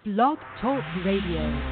Blog Talk Radio.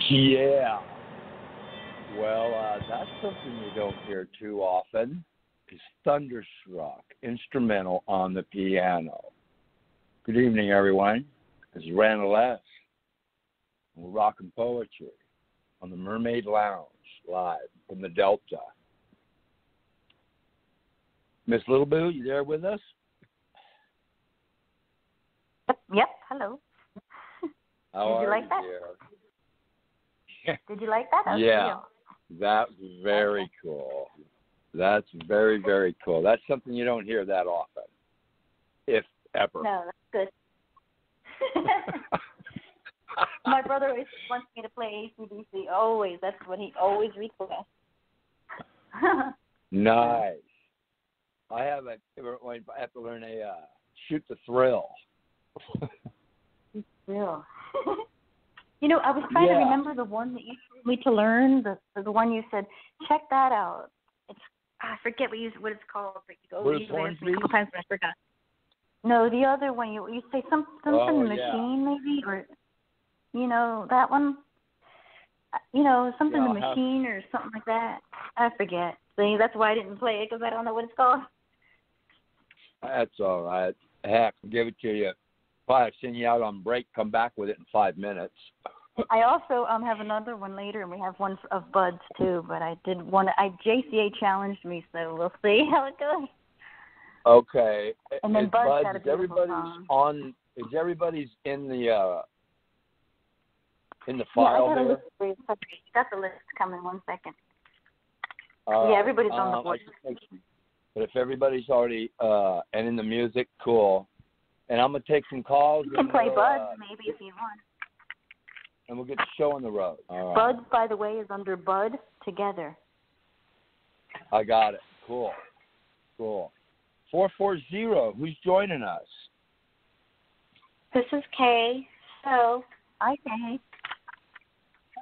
Yeah. Well, that's something you don't hear too often, is Thunderstruck, instrumental on the piano. Good evening, everyone. This is Randalll S. We're rocking poetry on the Mermaid Lounge, live from the Delta. Mrslilboo, you there with us? Yep. Hello. How Did you are like that? Dear? Did you like that? Yeah, that's very cool. That's very, very cool. That's something you don't hear that often, if ever. No, that's good. My brother always wants me to play AC/DC. Always. That's what he always requests. Nice. I have to learn a shoot the thrill. Real. You know, I was trying to remember the one that you told me to learn. The one you said, check that out. It's I forget what it's called. But you go a couple times, but I forgot. No, the other one you say something machine maybe, or that one. Something the machine or something like that. I forget. See, that's why I didn't play it, because I don't know what it's called. That's all right. Heck, I'll give it to you. If I send you out on break, come back with it in 5 minutes. I also have another one later, and we have one of Bud's too. But I did one. JCA challenged me, so we'll see how it goes. Okay. And then Bud's got a beautiful song. Is everybody's in the file I got here? a list for you. Got the list coming. 1 second. Everybody's on the board. But if everybody's already and in the music, cool. And I'm going to take some calls. You can play Bud, maybe, if you want. And we'll get the show on the road. All right. Bud, by the way, is under Bud Together. I got it. Cool. 440, who's joining us? This is Kay. So, hi, Kay.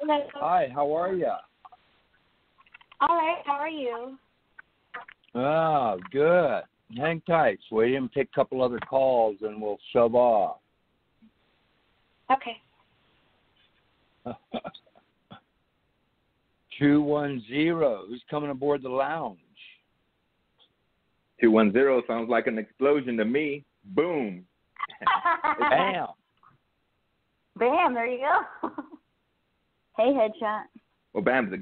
Hello. Hi, how are you? All right, how are you? Oh, good. Hang tight, sweetie. I'm take a couple other calls and we'll shove off. Okay. 210, who's coming aboard the lounge? 210 sounds like an explosion to me. Boom. Bam. Bam, there you go. Hey, Headshot. Well, bam's a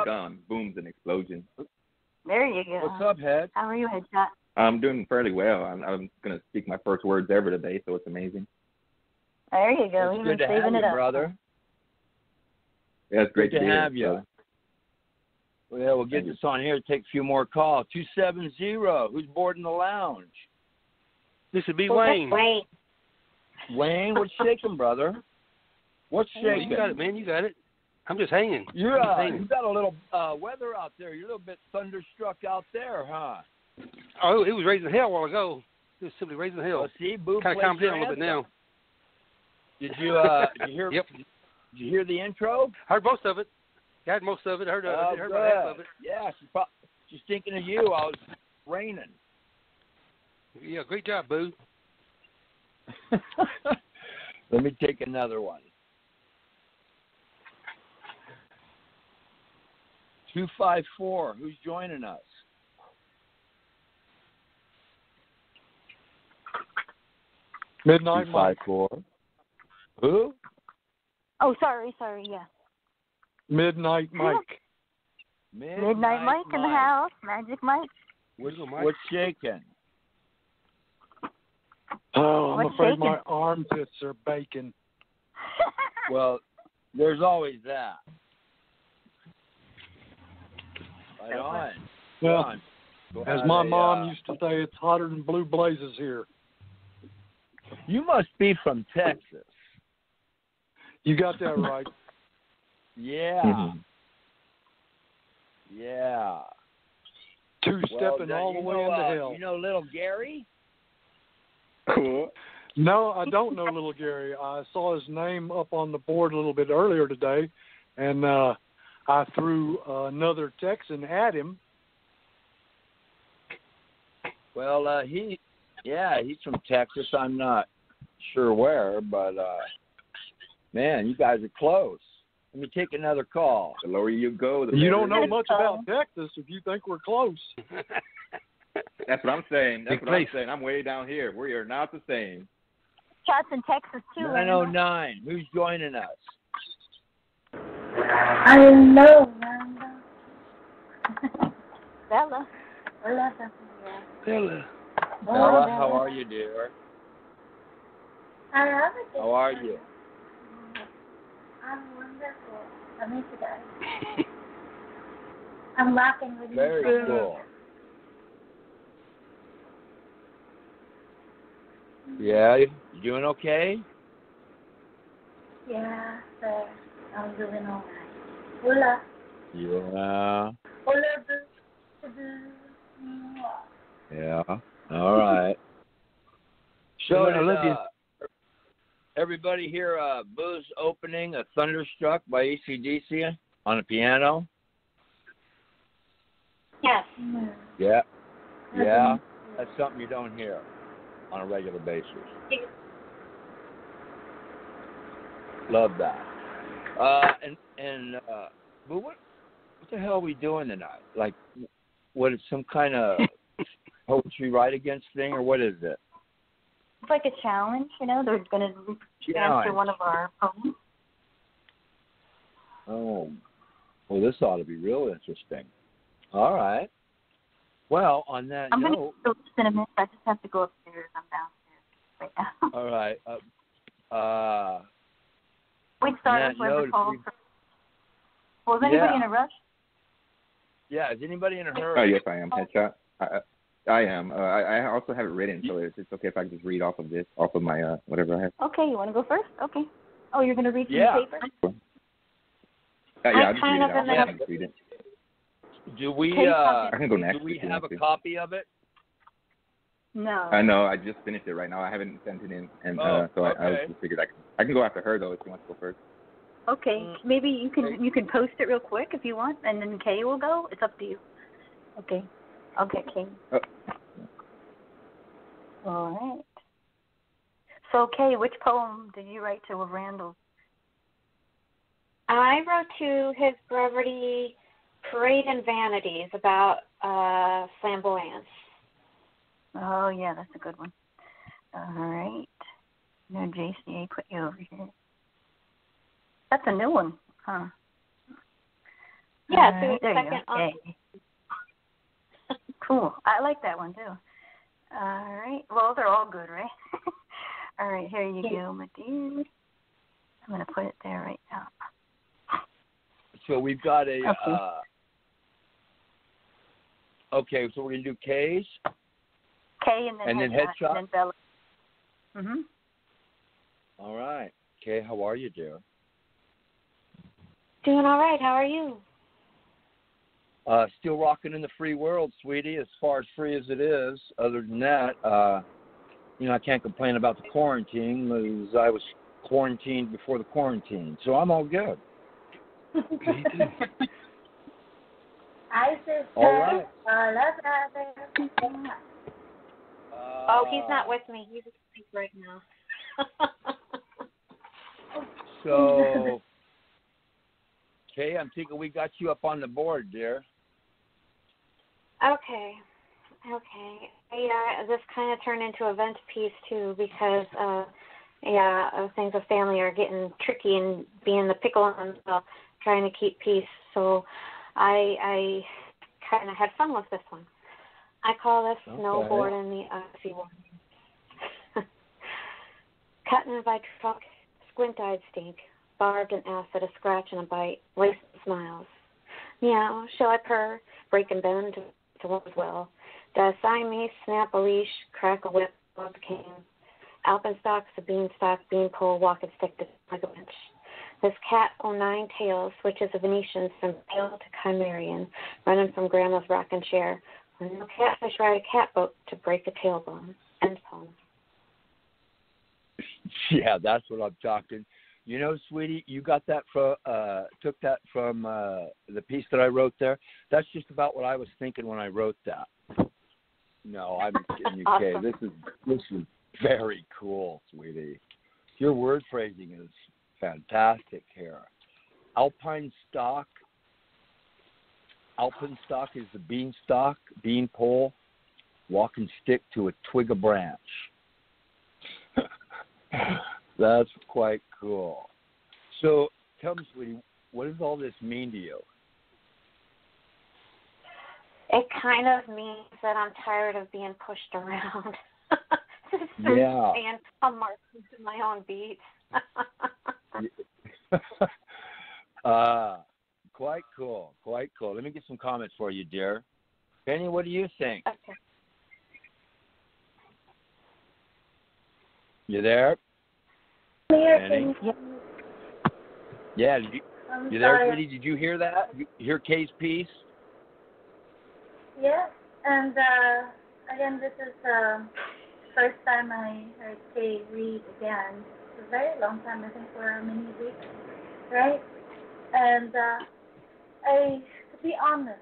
gun. Boom's an explosion. There you go. What's up, Head? How are you, Headshot? I'm doing fairly well. I'm going to speak my first words ever today, so it's amazing. There you go. It's good to have you, brother. Yeah, it's great to be have here, you. Well, yeah, we'll get this on here. Take a few more calls. 270. Who's boarding the lounge? This would be Wayne. Wayne, what's shaking, brother? What's shaking? You got it, man. You got it. I'm just hanging. You got a little weather out there. You're a little bit thunderstruck out there, huh? Oh, it was raising hell a while ago. It was simply raising hell. Well, see, Boo kind of calmed down a little bit now. Did you hear? Yep. Did you hear the intro? Heard most of it. Heard most of it. Heard about half of it. Yeah, she's thinking of you. I was raining. Yeah, great job, Boo. Let me take another one. 254. Who's joining us? Midnight Mike. 254. Who? Oh, sorry, yeah. Midnight Mike. Midnight Mike in the house. Magic Mike. What's shaking? Oh, I'm What's afraid shaking? my armpits are baking. Well, there's always that. Right on. Well, as my mom to used to say, it's hotter than blue blazes here. You must be from Texas. You got that right. Yeah. Mm-hmm. Yeah. Two-stepping all the way into hell. You know Little Gary? No, I don't know Little Gary. I saw his name up on the board a little bit earlier today, and I threw another Texan at him. Well, he's from Texas. I'm not sure where, but man, you guys are close. Let me take another call. The lower you go, the better. You don't know much about Texas if you think we're close. That's what I'm saying. I'm way down here. We are not the same. Shots in Texas, too. 909. Who's joining us? Hello, Randalll. Bella. Bella. Bella, how are you, dear? How are you? I'm wonderful. I miss you guys. I'm laughing with you. Very cool. Yeah, you doing okay? Yeah, sir. I'm doing all right. Hola. Yeah. Hola. Yeah. All right. So, I love you. Everybody hear Boo's opening a Thunderstruck by AC/DC on the piano? Yes. Yeah. Yeah. That's something you don't hear on a regular basis. Love that. Boo, what the hell are we doing tonight? Like, what is some kind of poetry write against thing, or what is it? It's like a challenge, They're going to answer one of our poems. Oh. Well, this ought to be real interesting. All right. Well, on that I'm note... going to go in a minute. I just have to go upstairs. I'm downstairs right now. All right. We started with the call. Was anybody in a rush? Yeah, is anybody in a hurry? Oh, yes, I am. Headshot. I am. I also have it written, so it's okay if I just read off of my whatever I have. Okay, you want to go first? Okay. Oh, you're going to read from the paper? Yeah, I'll just read it out. I can read it. Do we I can go next. Do we have a copy of it? No. I know. I just finished it right now. I haven't sent it in, and so okay. I just figured I can go after her though if you want to go first. Okay, maybe you can post it real quick if you want, and then Kay will go. It's up to you. Okay, I'll get Kay. Oh. All right. So Kay, which poem did you write to Randalll? I wrote to his brevity, Parade and Vanities, about flamboyance. Oh yeah, that's a good one. All right. No, JCA put you over here. That's a new one, huh? Yeah, so there you go. Okay. Cool. I like that one, too. All right. Well, they're all good, right? All right, here you go, my dear. I'm going to put it there right now. So we've got a... Okay. So we're going to do K's? K and then headshot? And then Bella. Mm-hmm. All right. Kay, how are you, dear? Doing all right. How are you? Still rocking in the free world, sweetie, as far as free as it is. Other than that, I can't complain about the quarantine because I was quarantined before the quarantine. So I'm all good. Hi, sister. All right. Oh, he's not with me. He's asleep right now. So, Kay, I'm thinking we got you up on the board, dear. Okay. Yeah, this kind of turned into a vent piece, too, because, things with family are getting tricky and being the pickle and trying to keep peace. So I kind of had fun with this one. I call this snowboard in the icy water. Cutting by truck, squint-eyed stink, barbed and acid, a scratch and a bite, wasted smiles. Meow, shall I purr, break and bend to one's will? Does Siamese snap a leash, crack a whip, bug cane? Alpenstocks, a beanstalk, beanpole, walking stick to like a bench. This cat 09 tails switches a Venetian from pale to Chimerian, running from grandma's rocking chair. When no catfish ride a catboat to break a tailbone. End poem. Yeah, that's what I'm talking. You know, sweetie, you got that from took that from the piece that I wrote there. That's just about what I was thinking when I wrote that. No, I'm kidding you, Kay. Awesome. This is very cool, sweetie. Your word phrasing is fantastic here. Alpenstock is the beanstalk, bean pole, walking stick to a twig of branch. That's quite cool. So tell me, sweetie, what does all this mean to you? It kind of means that I'm tired of being pushed around. Yeah. And I'm marching to my own beat. Quite cool. Let me get some comments for you, dear. Penny, what do you think? Okay. You there? Penny? Yeah, you there, sweetie? Did you hear that? You hear Kay's piece? Yeah, and again, this is the first time I heard Kay read again. It's a very long time, I think, for many weeks, right? And to be honest,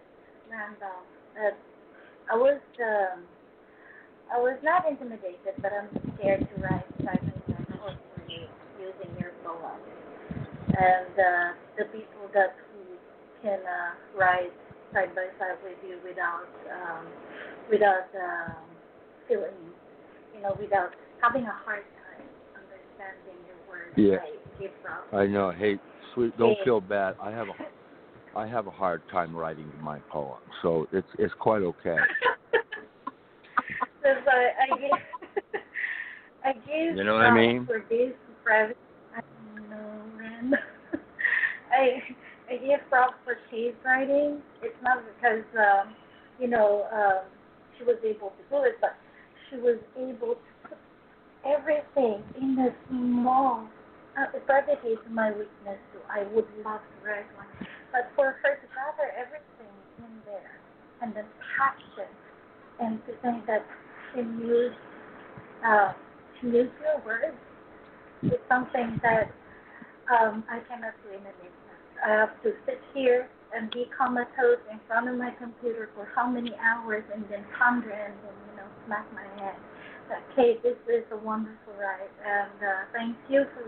Randalll, I was not intimidated, but I'm scared to write side by side or using your poem. And the people who can write side by side with you without feeling, without having a hard time understanding your words. Yeah. I know. Hey, sweet, don't feel bad. I have a hard time writing my poem, so it's quite okay. So I give you know what I mean? For this private, I don't know, Ren. I give props for Kay's writing. It's not because she was able to do it, but she was able to put everything in the small. Brevity is my weakness too. I would love to write one, but for her to gather everything in there and then package it, and to think that she used your words is something that I cannot do in a minute. I have to sit here and be comatose in front of my computer for how many hours and then ponder and then smack my head. Kate, this is a wonderful write, and thank you for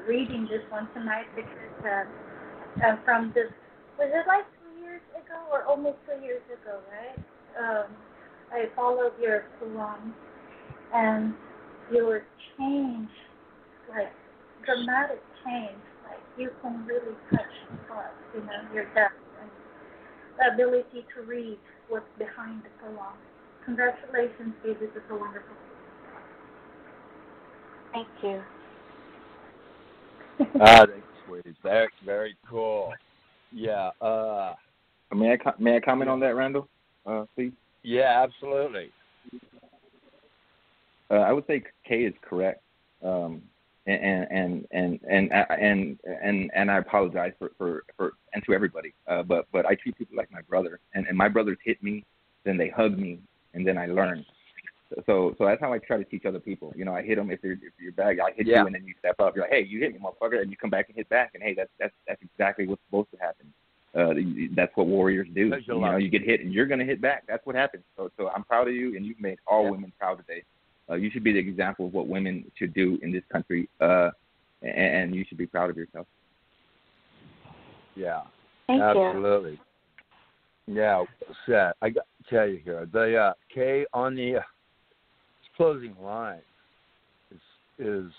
reading this one tonight, because from this, was it like 2 years ago or almost 2 years ago, right? I followed your poem, and your change, like dramatic change, like you can really touch thoughts, your depth and the ability to read what's behind the poem. Congratulations, Dave. This is a wonderful. Thank you. Thanks, sweetie. That's very cool. Yeah. May I comment on that, Randall? Please. Yeah, absolutely. I would say Kay is correct, and I apologize for and to everybody. But I treat people like my brother, and my brothers hit me, then they hug me, and then I learn. So that's how I try to teach other people. I hit them if you're bad. I hit you, and then you step up. You're like, hey, you hit me, motherfucker, and you come back and hit back. And hey, that's exactly what's supposed to happen. That's what warriors do. You get hit, and you're gonna hit back. That's what happens. So I'm proud of you, and you've made all women proud today. You should be the example of what women should do in this country, and you should be proud of yourself. Yeah, Thank absolutely. You. Yeah, Seth, I got to tell you here, the Kay on the closing line is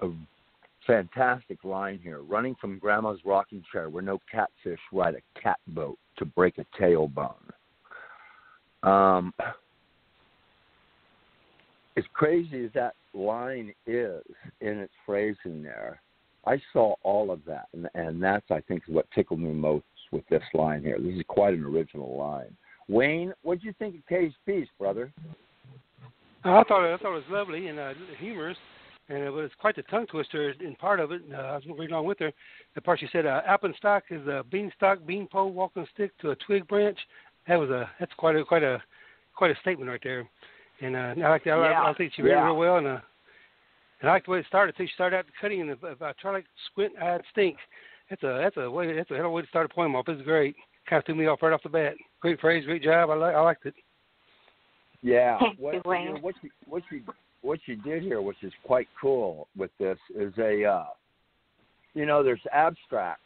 a fantastic line here. Running from Grandma's rocking chair where no catfish ride a catboat to break a tailbone. As crazy as that line is in its phrasing there, I saw all of that, and that's, I think, is what tickled me most with this line here. This is quite an original line. Wayne, what did you think of Kay's piece, brother? I thought it was lovely and humorous, and it was quite the tongue twister in part of it. I was reading along with her. The part she said, "Alpenstock is a beanstalk, beanpole, walking stick to a twig branch." That's quite a statement right there. And I like that. I think she read it real well, and I like the way it started. She started out cutting, and if I try to squint, I'd stink. That's a hell of a way to start a poem off. It's great. Kind of threw me off right off the bat. Great phrase, great job. I liked it. Yeah. Thank you, Wayne. What you did here, which is quite cool with this, is there's abstract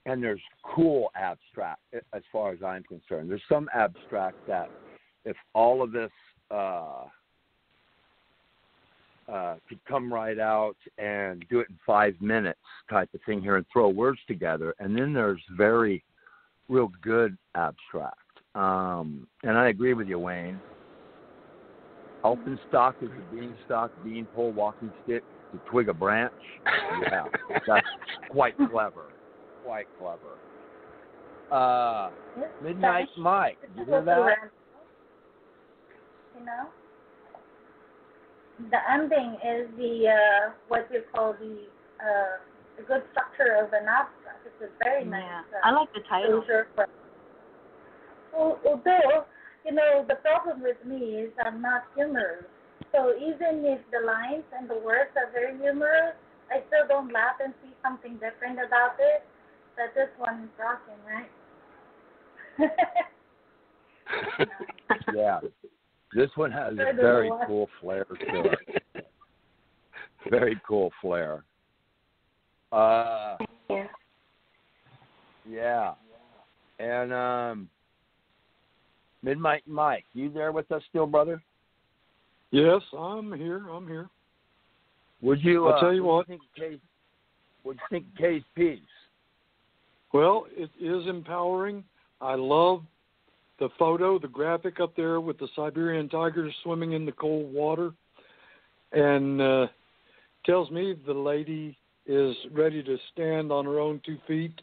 and there's cool abstract as far as I'm concerned. There's some abstract that if all of this could come right out and do it in 5 minutes type of thing here and throw words together. And then there's real good abstract. And I agree with you, Wayne. Alpenstock is a beanstalk, beanpole, walking stick, to twig a branch. Yeah, that's quite clever. Quite clever. Midnight Mike, you hear that? The ending is what you call the good structure of an abstract. It's a very nice. I like the title. Although, the problem with me is I'm not humorous. So even if the lines and the words are very humorous, I still don't laugh and see something different about it. That this one is rocking, right? Yeah. This one has a very cool flair to it. Very cool flair. Yeah. And Midnight Mike, you there with us still, brother? Yes, I'm here. Would you? I'll tell you what. What do you think of Kay's piece? Well, it is empowering. I love the photo, the graphic up there with the Siberian tigers swimming in the cold water, and tells me the lady is ready to stand on her own 2 feet,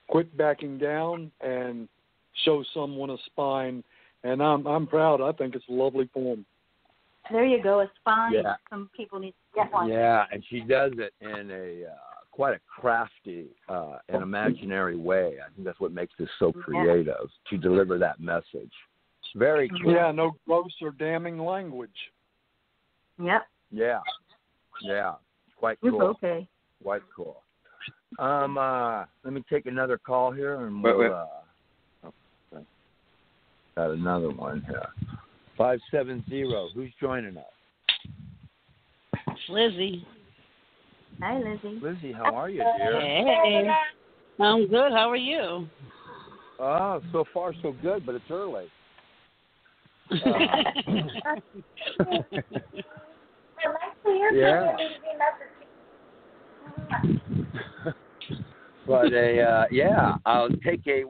quit backing down, and show someone a spine. And I'm proud. I think it's a lovely poem. There you go, a spine. Yeah. Some people need to get one. Yeah, and she does it in a quite a crafty and imaginary way. I think that's what makes this so creative, to deliver that message. It's very cool. Yeah, no gross or damning language. Yep. Yeah. Quite cool. Okay. Quite cool. Let me take another call here, and we'll got another one here. 570. Who's joining us? Lizzie. Hi, Lizzie. Lizzie, how are you, dear? Hey. I'm good. How are you? So far so good, but it's early. Yeah. But I'll take a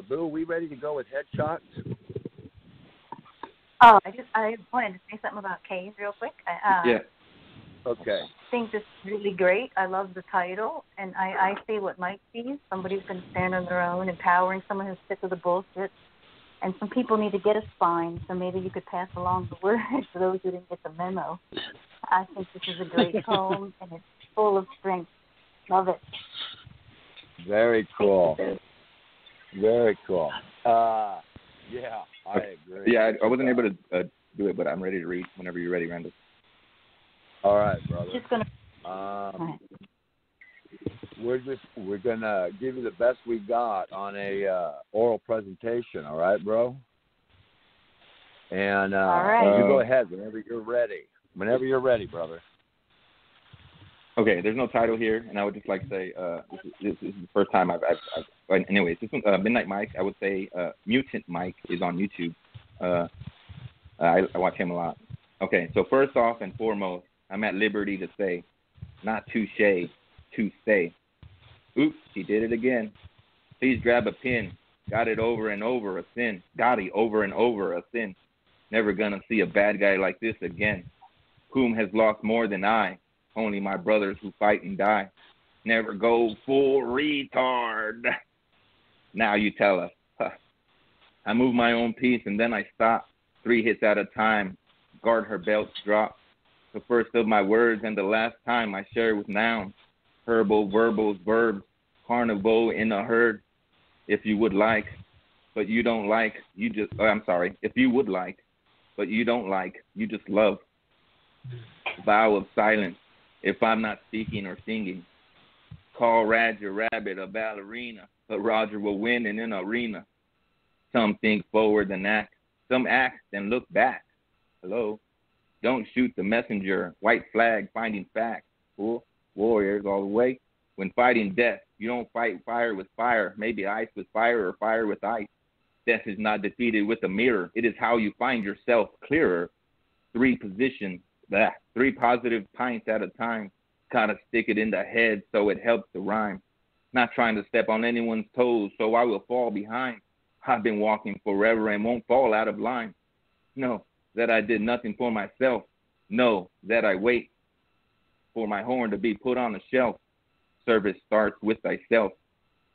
Boo. We ready to go with headshots? Oh, I wanted to say something about Kay's real quick. Yeah. Okay. I think this is really great. I love the title, and I see what Mike sees. Somebody who's going to stand on their own, empowering someone who's sick of the bullshit. And some people need to get a spine, so maybe you could pass along the word to those who didn't get the memo. I think this is a great poem, and it's full of strength. Love it. Very cool. Very cool. Yeah, I agree. Yeah, I wasn't able to do it, but I'm ready to read whenever you're ready, Randall. All right, brother. Just gonna. We're gonna give you the best we got on a oral presentation. All right, bro. And all right. You go ahead whenever you're ready. Whenever you're ready, brother. Okay, there's no title here, and I would just like to say this is the first time I've anyways, this one, Midnight Mike, I would say Mutant Mike is on YouTube. I watch him a lot. Okay, so first off and foremost, I'm at liberty to say, not touche, to say. Oops, he did it again. Please grab a pen. Got it over and over, a sin. Got it over and over, a sin. Never gonna see a bad guy like this again. Whom has lost more than I? Only my brothers who fight and die. Never go full retard. Now you tell us. Huh. I move my own piece and then I stop. 3 hits at a time. Guard her belts drop. The first of my words and the last time I share with nouns. Herbal, verbals, verbs. Carnival in a herd. If you would like, but you don't like, you just, I'm sorry. If you would like, but you don't like, you just love. Vow of silence. If I'm not speaking or singing, call Roger Rabbit a ballerina, but Roger will win in an arena. Some think forward and act, some act and look back. Hello? Don't shoot the messenger, white flag, finding facts. Cool? Warriors all the way. When fighting death, you don't fight fire with fire, maybe ice with fire or fire with ice. Death is not defeated with a mirror. It is how you find yourself clearer. 3 positions. 3 positive pints at a time. Gotta stick it in the head so it helps to rhyme. Not trying to step on anyone's toes so I will fall behind. I've been walking forever and won't fall out of line. No, that I did nothing for myself. No, that I wait for my horn to be put on the shelf. Service starts with thyself.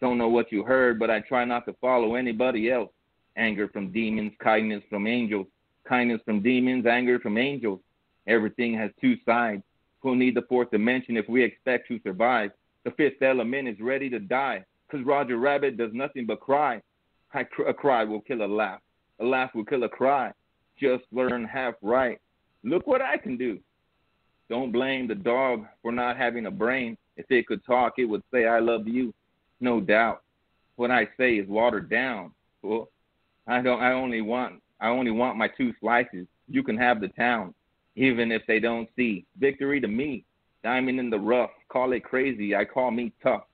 Don't know what you heard, but I try not to follow anybody else. Anger from demons, kindness from angels. Kindness from demons, anger from angels. Everything has 2 sides. We'll need the 4th dimension if we expect to survive. The 5th element is ready to die, 'cause Roger Rabbit does nothing but cry. A cry will kill a laugh. A laugh will kill a cry. Just learn half right. Look what I can do. Don't blame the dog for not having a brain. If it could talk, it would say, I love you. No doubt. What I say is watered down. Well, I only want my 2 slices. You can have the town. Even if they don't see victory to me, diamond in the rough, call it crazy, I call me tough.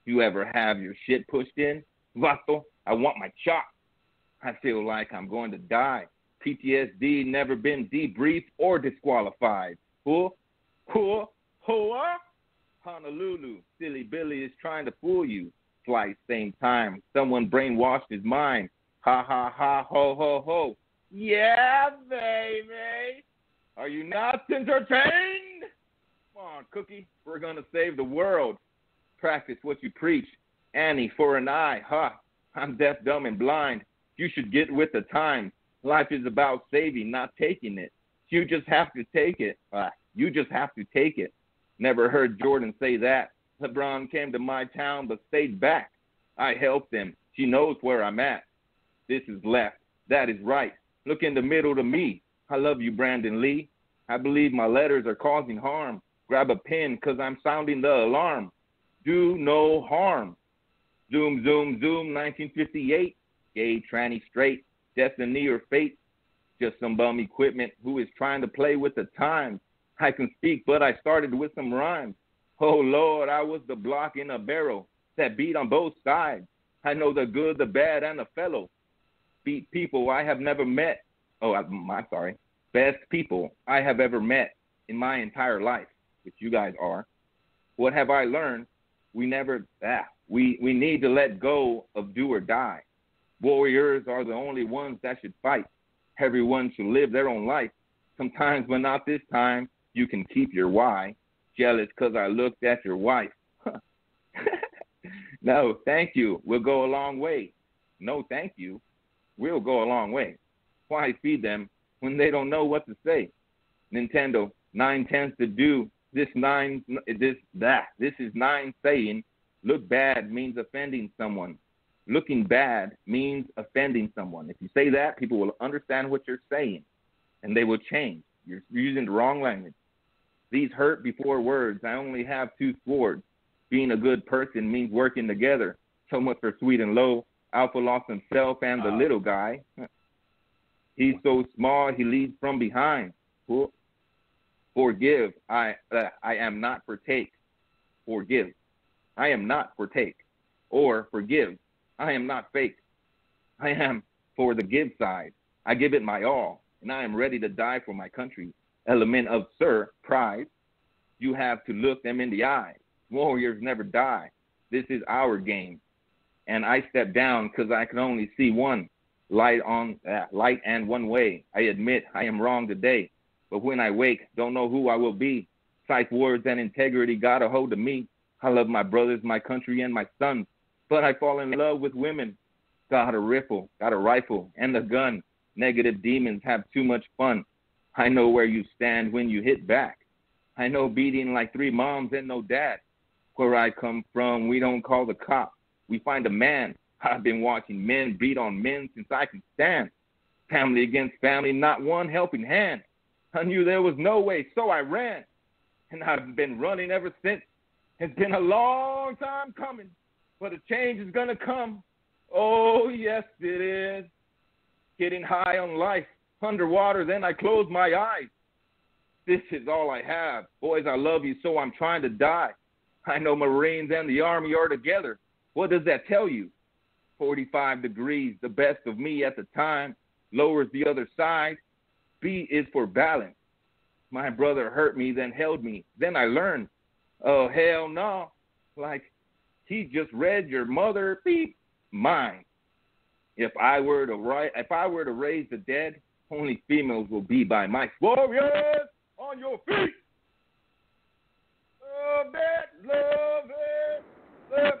You ever have your shit pushed in? Vato, I want my chop. I feel like I'm going to die. PTSD, never been debriefed or disqualified. Cool? Honolulu, silly Billy is trying to fool you. Flight, same time, someone brainwashed his mind. Ha, ha, ha, ho, ho, ho. Yeah, baby. Are you not entertained? Come on, Cookie. We're going to save the world. Practice what you preach. Annie for an eye. Ha. I'm deaf, dumb, and blind. You should get with the times. Life is about saving, not taking it. You just have to take it. You just have to take it. Never heard Jordan say that. LeBron came to my town but stayed back. I helped him. She knows where I'm at. This is left. That is right. Look in the middle to me. I love you, Brandon Lee. I believe my letters are causing harm. Grab a pen, 'cause I'm sounding the alarm. Do no harm. Zoom, zoom, zoom, 1958. Gay, tranny, straight. Destiny or fate. Just some bum equipment who is trying to play with the times. I can speak, but I started with some rhymes. Oh, Lord, I was the block in a barrel that beat on both sides. I know the good, the bad, and the fellow. people I have never met. Oh, I'm sorry. Best people I have ever met in my entire life, which you guys are. What have I learned? We need to let go of do or die. Warriors are the only ones that should fight. Everyone should live their own life. Sometimes, but not this time, you can keep your why. Jealous because I looked at your wife. No, thank you. We'll go a long way. No, thank you. We'll go a long way. Why feed them when they don't know what to say? Nintendo, 9 tends to do this This is 9 saying, look bad means offending someone. Looking bad means offending someone. If you say that, people will understand what you're saying, and they will change. You're using the wrong language. These hurt before words. I only have 2 swords. Being a good person means working together. So much for sweet and low. Alpha lost himself and the little guy. He's so small, he leads from behind. Forgive. I am not for take. Forgive. I am not for take. Or forgive. I am not fake. I am for the give side. I give it my all, and I am ready to die for my country. Element of pride. You have to look them in the eye. Warriors never die. This is our game. And I step down because I can only see one light and one way. I admit I am wrong today, but when I wake, don't know who I will be. Sight, words, and integrity got a hold of me. I love my brothers, my country, and my sons, but I fall in love with women. Got a rifle, and a gun. Negative demons have too much fun. I know where you stand when you hit back. I know beating like 3 moms and no dad. Where I come from, we don't call the cops. We find a man. I've been watching men beat on men since I can stand. Family against family, not one helping hand. I knew there was no way, so I ran. And I've been running ever since. It's been a long time coming, but a change is going to come. Oh, yes, it is. Getting high on life. Underwater, then I close my eyes. This is all I have. Boys, I love you, so I'm trying to die. I know Marines and the Army are together. What does that tell you? 45 degrees, the best of me at the time. Lowers the other side. B is for balance. My brother hurt me, then held me. Then I learned. Oh, hell no. Like, he just read your mother, beep, mine. If I were to raise the dead, only females will be by my warriors on your feet. Love it, love it, love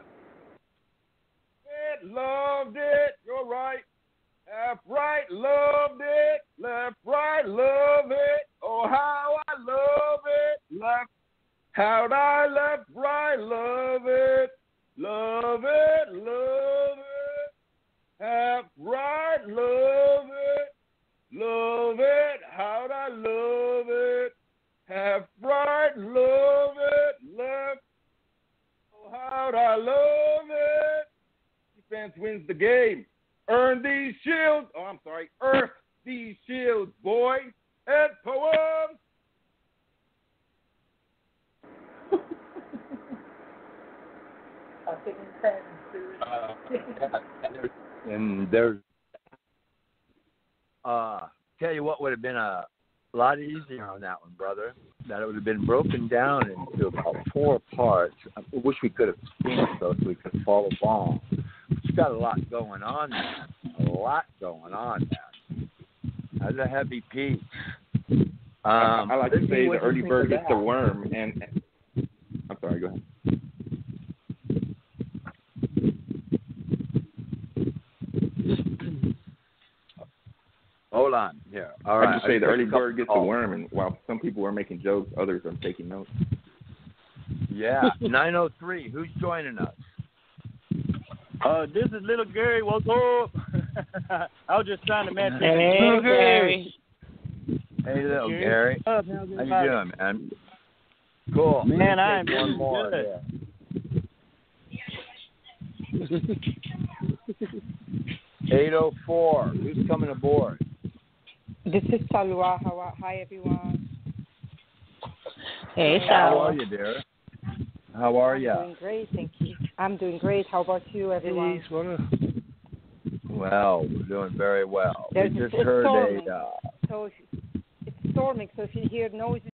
it, loved it. You're right. Left, right, loved it. Left, right, love it. Oh, how I love it. Left, how'd I left, right, love it. Love it, love it. Left, right, love it. Love it, how'd I love it. Left, right, love it. Left, oh, how'd I love it. Defense wins the game. Earn these shields. Oh, I'm sorry. Earth these shields, boy. And poems. And there's, tell you what would have been a lot easier on that one, brother. That it would have been broken down into about 4 parts. I wish we could have seen it so we could follow along. It's got a lot going on there. That's a heavy piece. I like to say the early bird gets the worm, and I'm sorry, go ahead. Hold on here. All right. I just say the early bird gets the worm, and while some people are making jokes, others are taking notes. Yeah. 903. Who's joining us? This is little Gary. What's up? I was just trying to match. Hey, Gary. Hey, little Gary. How you doing, man? Cool. Man, I am one more. good. Yeah. 804. Who's coming aboard? This is Salwa. Hi, everyone. Hey, How Salwa. are you, dear? How are you? I'm doing great, thank you. I'm doing great. How about you, everyone? Well, well. We're doing very well. There's, We just it's heard storming. a. So it's storming. So if you hear noises